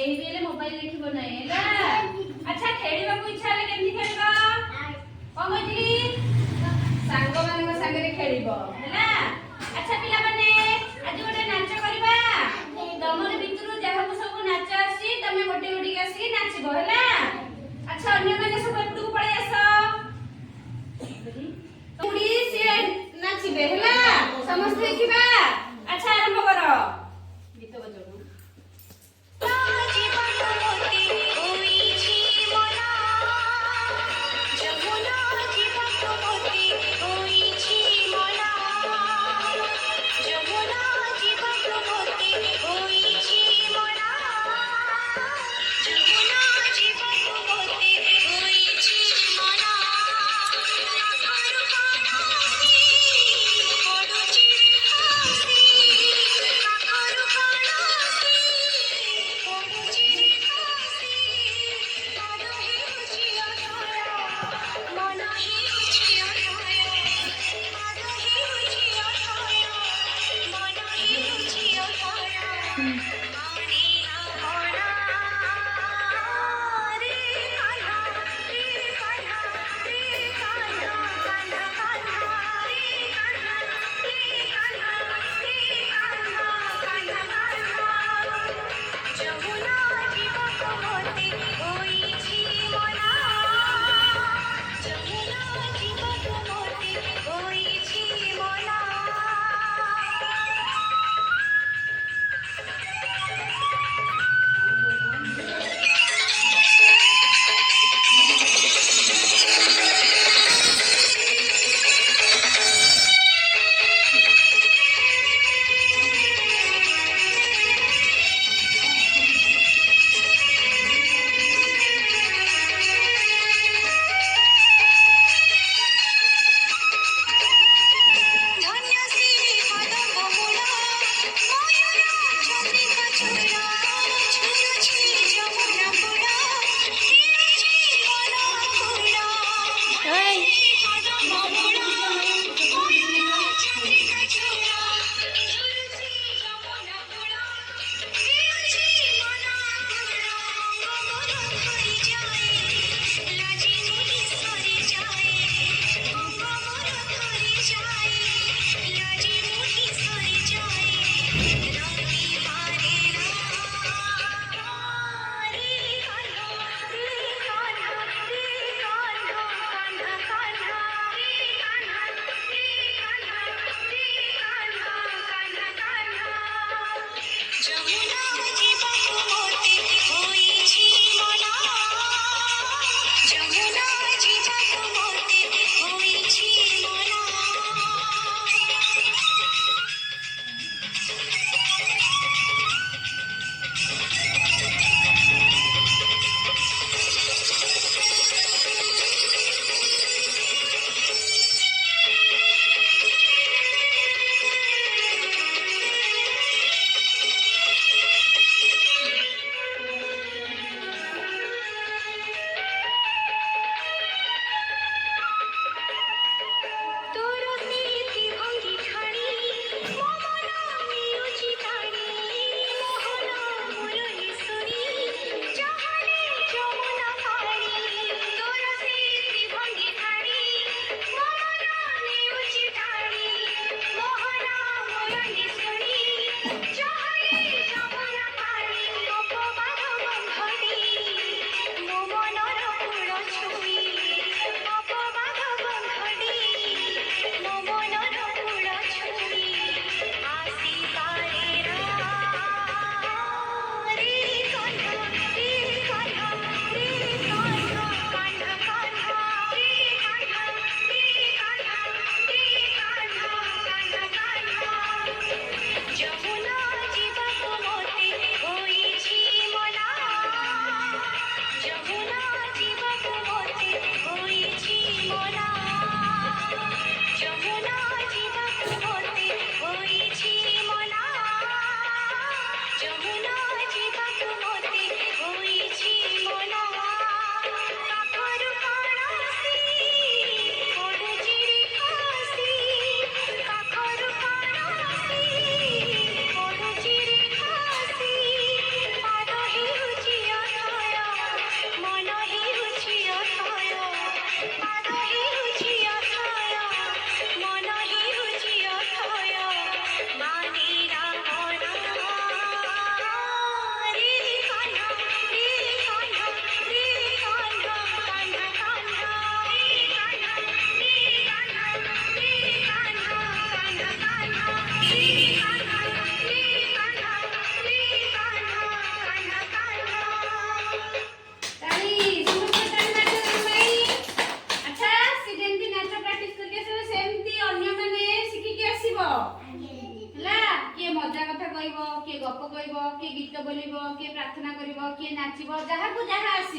केही भी मोबाइल देखिबो नै हैला। अच्छा खेलिबा को इच्छा ले केमि खेलबा कमजली सांग मानक संगे खेलिबो हैला। अच्छा पिला माने आज गोटे नाच करबा तमर भितरु जहा को सब नाच आसी तमे गोटे गोटे आसी नाचबो हैला। अच्छा अन्य माने सब एटू पळे आसो तुडी से नाचिबे हैला समस्त देखिबा। अच्छा आरंभ करो गीत बजाओ। ଗପ କହିବ, କିଏ ଗୀତ ବୋଲିବ, କିଏ ପ୍ରାର୍ଥନା କରିବ, କିଏ ନାଚିବ, ଯାହାକୁ ଯାହା ଆସିବ